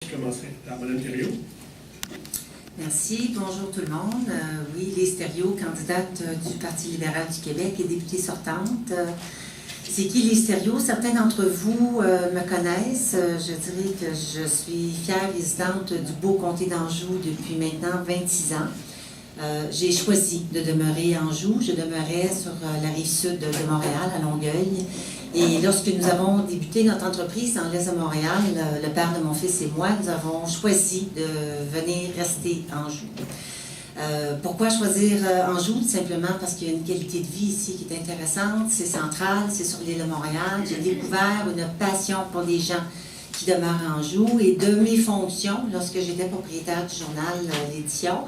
je commencerai par Mme Thériault. Merci. Bonjour tout le monde. Oui, Lise Thériault, candidate du Parti libéral du Québec et députée sortante. C'est qui Lise Thériault? Certains d'entre vous me connaissent. Je dirais que je suis fière résidente du beau comté d'Anjou depuis maintenant 26 ans. J'ai choisi de demeurer à Anjou. Je demeurais sur la rive sud de Montréal, à Longueuil. Et lorsque nous avons débuté notre entreprise dans l'est de Montréal, le père de mon fils et moi, nous avons choisi de venir rester à Anjou. Pourquoi choisir Anjou? Tout simplement parce qu'il y a une qualité de vie ici qui est intéressante, c'est central, c'est sur l'île de Montréal. J'ai découvert une passion pour les gens qui demeurent à Anjou et de mes fonctions, lorsque j'étais propriétaire du journal L'Édition,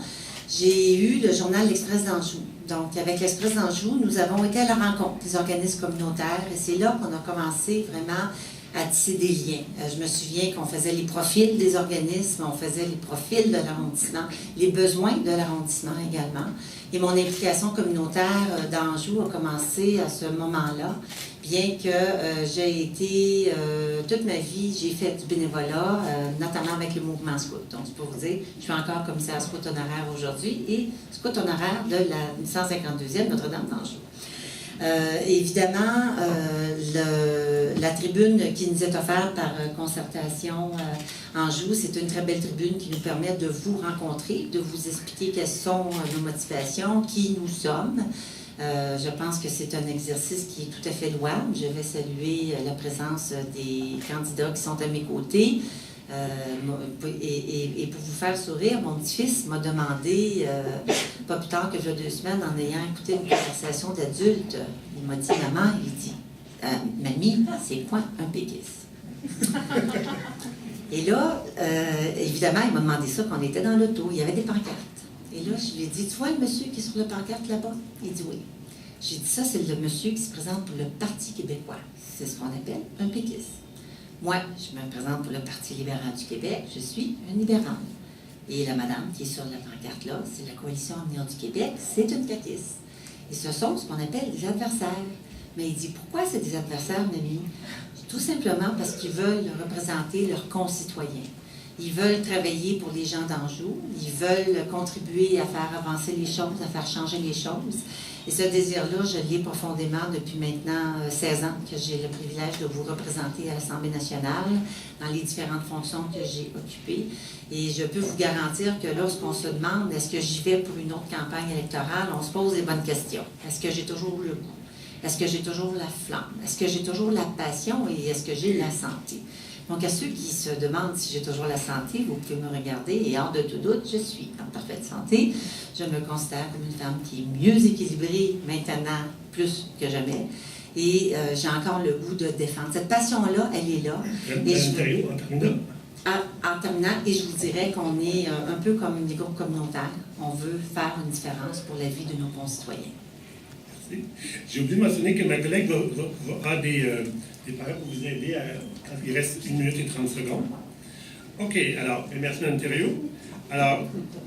j'ai eu le journal L'Express d'Anjou. Donc, avec l'Express d'Anjou, nous avons été à la rencontre des organismes communautaires et c'est là qu'on a commencé vraiment à tisser des liens. Je me souviens qu'on faisait les profils des organismes, on faisait les profils de l'arrondissement, les besoins de l'arrondissement également. Et mon implication communautaire d'Anjou a commencé à ce moment-là, bien que j'ai été, toute ma vie, j'ai fait du bénévolat, notamment avec le mouvement scout. Donc, c'est pour vous dire, je suis encore commissaire scout honoraire aujourd'hui et scout honoraire de la 152e Notre-Dame d'Anjou. Évidemment, la tribune qui nous est offerte par Concertation Anjou, c'est une très belle tribune qui nous permet de vous rencontrer, de vous expliquer quelles sont nos motivations, qui nous sommes. Je pense que c'est un exercice qui est tout à fait louable. Je vais saluer la présence des candidats qui sont à mes côtés. Et pour vous faire sourire, mon petit-fils m'a demandé, pas plus tard que il y a 2 semaines, en ayant écouté une conversation d'adulte, il m'a dit, maman, il dit, mamie, c'est quoi un péquiste? Et là, évidemment, il m'a demandé ça quand on était dans l'auto, il y avait des pancartes. Et là, je lui ai dit, tu vois le monsieur qui est sur le pancarte là-bas? Il dit oui. J'ai dit, ça, c'est le monsieur qui se présente pour le Parti québécois. C'est ce qu'on appelle un péquiste. Moi, je me présente pour le Parti libéral du Québec, je suis un libéral. Et la madame qui est sur la pancarte là, c'est la Coalition Avenir du Québec, c'est une caquiste. Et ce sont ce qu'on appelle des adversaires. Mais il dit, pourquoi c'est des adversaires, mamie? Tout simplement parce qu'ils veulent représenter leurs concitoyens. Ils veulent travailler pour les gens d'Anjou, ils veulent contribuer à faire avancer les choses, à faire changer les choses. Et ce désir-là, je l'ai profondément depuis maintenant 16 ans que j'ai le privilège de vous représenter à l'Assemblée nationale dans les différentes fonctions que j'ai occupées. Et je peux vous garantir que lorsqu'on se demande est-ce que j'y vais pour une autre campagne électorale, on se pose les bonnes questions. Est-ce que j'ai toujours le goût? Est-ce que j'ai toujours la flamme? Est-ce que j'ai toujours la passion et est-ce que j'ai la santé? Donc, à ceux qui se demandent si j'ai toujours la santé, vous pouvez me regarder et hors de tout doute, je suis en parfaite santé. Je me considère comme une femme qui est mieux équilibrée maintenant, plus que jamais. Et j'ai encore le goût de défendre. Cette passion-là, elle est là. En terminant, et je vous dirais qu'on est un peu comme des groupes communautaires. On veut faire une différence pour la vie de nos concitoyens. Merci. J'ai oublié de mentionner que ma collègue va des paroles pour vous aider quand il reste 1 minute et 30 secondes. OK, alors, merci Mme Thériault. Alors,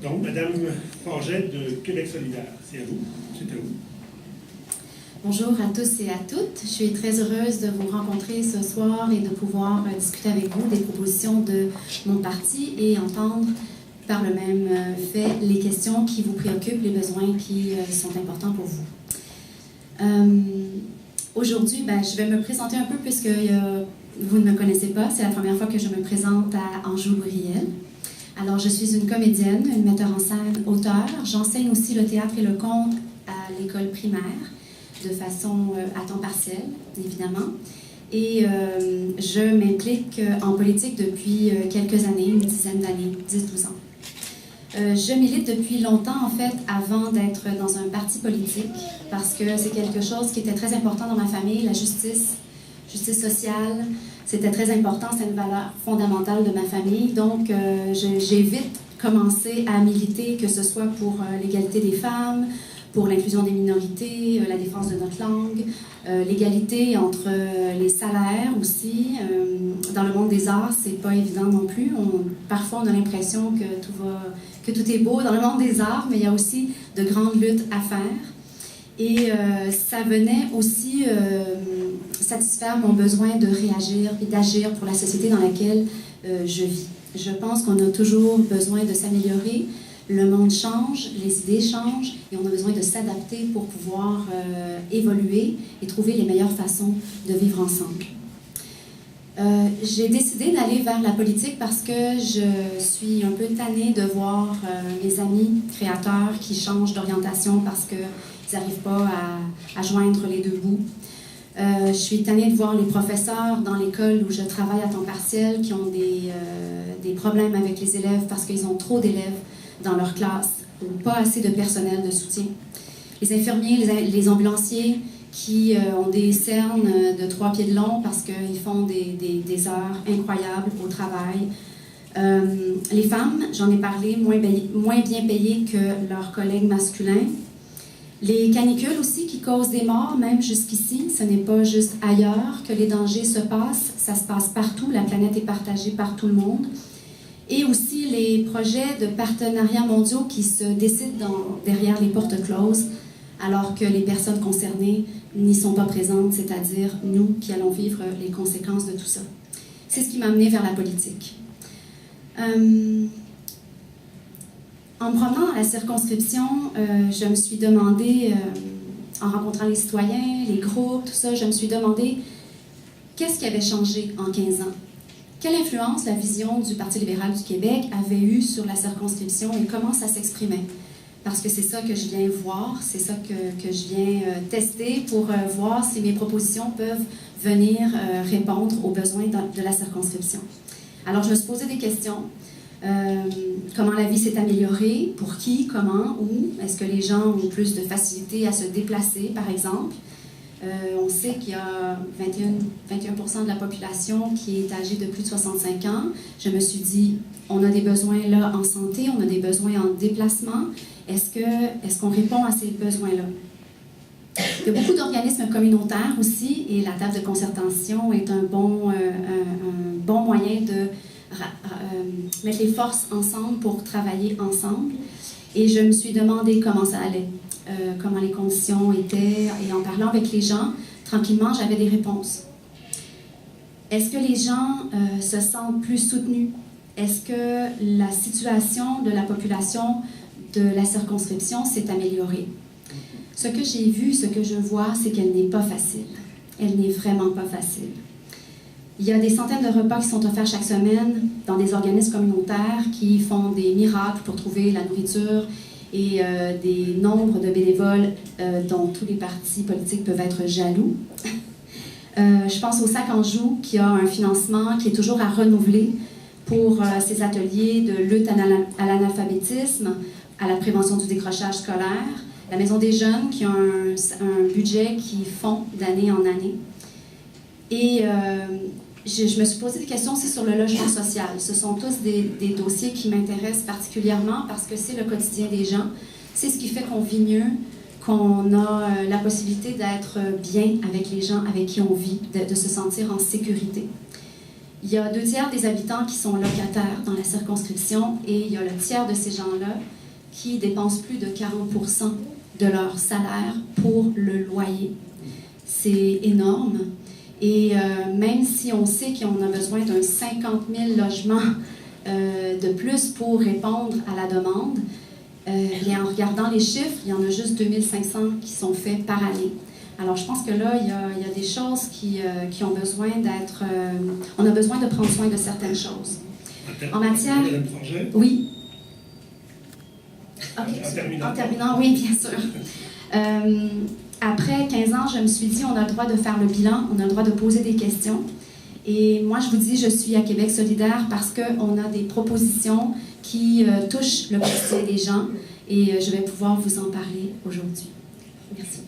donc, Mme Forget de Québec solidaire, c'est à vous. C'est à vous. Bonjour à tous et à toutes. Je suis très heureuse de vous rencontrer ce soir et de pouvoir discuter avec vous des propositions de mon parti et entendre par le même fait les questions qui vous préoccupent, les besoins qui sont importants pour vous. Aujourd'hui, je vais me présenter un peu puisque vous ne me connaissez pas. C'est la première fois que je me présente à Anjou-Brielle. Alors, je suis une comédienne, une metteur en scène, auteure. J'enseigne aussi le théâtre et le conte à l'école primaire, de façon à temps partiel, évidemment. Et je m'implique en politique depuis quelques années, une dizaine d'années, 10-12 ans. Je milite depuis longtemps, en fait, avant d'être dans un parti politique, parce que c'est quelque chose qui était très important dans ma famille, la justice sociale. C'était très important, c'est une valeur fondamentale de ma famille. Donc, j'ai vite commencé à militer, que ce soit pour l'égalité des femmes, pour l'inclusion des minorités, la défense de notre langue, l'égalité entre les salaires aussi. Dans le monde des arts, c'est pas évident non plus. Parfois, on a l'impression que tout est beau dans le monde des arts, mais il y a aussi de grandes luttes à faire. Et ça venait aussi satisfaire mon besoin de réagir et d'agir pour la société dans laquelle je vis. Je pense qu'on a toujours besoin de s'améliorer. Le monde change, les idées changent et on a besoin de s'adapter pour pouvoir évoluer et trouver les meilleures façons de vivre ensemble. J'ai décidé d'aller vers la politique parce que je suis un peu tannée de voir mes amis créateurs qui changent d'orientation parce qu'ils n'arrivent pas à joindre les deux bouts. Je suis tannée de voir les professeurs dans l'école où je travaille à temps partiel qui ont des problèmes avec les élèves parce qu'ils ont trop d'élèves dans leur classe ou pas assez de personnel de soutien. Les infirmiers, les ambulanciers qui ont des cernes de 3 pieds de long parce qu'ils font des heures incroyables au travail. Les femmes, j'en ai parlé, moins bien payées que leurs collègues masculins. Les canicules aussi qui causent des morts, même jusqu'ici. Ce n'est pas juste ailleurs que les dangers se passent, ça se passe partout, la planète est partagée par tout le monde. Et aussi les projets de partenariats mondiaux qui se décident derrière les portes closes, alors que les personnes concernées n'y sont pas présentes, c'est-à-dire nous qui allons vivre les conséquences de tout ça. C'est ce qui m'a amenée vers la politique. En me promenant dans la circonscription, je me suis demandé, en rencontrant les citoyens, les groupes, tout ça, je me suis demandé qu'est-ce qui avait changé en 15 ans? Quelle influence la vision du Parti libéral du Québec avait eue sur la circonscription et comment ça s'exprimait? Parce que c'est ça que je viens voir, c'est ça que je viens tester pour voir si mes propositions peuvent venir répondre aux besoins de la circonscription. Alors, je me suis posé des questions. Comment la vie s'est améliorée? Pour qui? Comment? Où? Est-ce que les gens ont plus de facilité à se déplacer, par exemple? On sait qu'il y a 21% de la population qui est âgée de plus de 65 ans. Je me suis dit, on a des besoins là en santé, on a des besoins en déplacement. Est-ce qu'on répond à ces besoins-là? Il y a beaucoup d'organismes communautaires aussi, et la table de concertation est un bon moyen de mettre les forces ensemble pour travailler ensemble. Et je me suis demandé comment ça allait, comment les conditions étaient, et en parlant avec les gens, tranquillement, j'avais des réponses. Est-ce que les gens se sentent plus soutenus? Est-ce que la situation de la population de la circonscription s'est améliorée? Ce que j'ai vu, ce que je vois, c'est qu'elle n'est pas facile. Elle n'est vraiment pas facile. Il y a des centaines de repas qui sont offerts chaque semaine dans des organismes communautaires qui font des miracles pour trouver la nourriture et des nombres de bénévoles dont tous les partis politiques peuvent être jaloux. Je pense au Sac Anjou qui a un financement qui est toujours à renouveler pour ses ateliers de lutte à l'analphabétisme, à la prévention du décrochage scolaire. La Maison des jeunes qui a un budget qui fond d'année en année. Et je me suis posé des questions aussi sur le logement social. Ce sont tous des dossiers qui m'intéressent particulièrement parce que c'est le quotidien des gens. C'est ce qui fait qu'on vit mieux, qu'on a la possibilité d'être bien avec les gens avec qui on vit, de se sentir en sécurité. Il y a 2/3 des habitants qui sont locataires dans la circonscription et il y a le tiers de ces gens-là qui dépensent plus de 40% de leur salaire pour le loyer. C'est énorme. Et même si on sait qu'on a besoin d'un 50 000 logements de plus pour répondre à la demande, bien, en regardant les chiffres, il y en a juste 2500 qui sont faits par année. Alors, je pense que là, il y a des choses qui ont besoin d'être... on a besoin de prendre soin de certaines choses. En matière... Oui. Okay. En terminant, oui, bien sûr. Après 15 ans, je me suis dit, on a le droit de faire le bilan, on a le droit de poser des questions. Et moi, je vous dis, je suis à Québec solidaire parce qu'on a des propositions qui touchent le quotidien des gens et je vais pouvoir vous en parler aujourd'hui. Merci.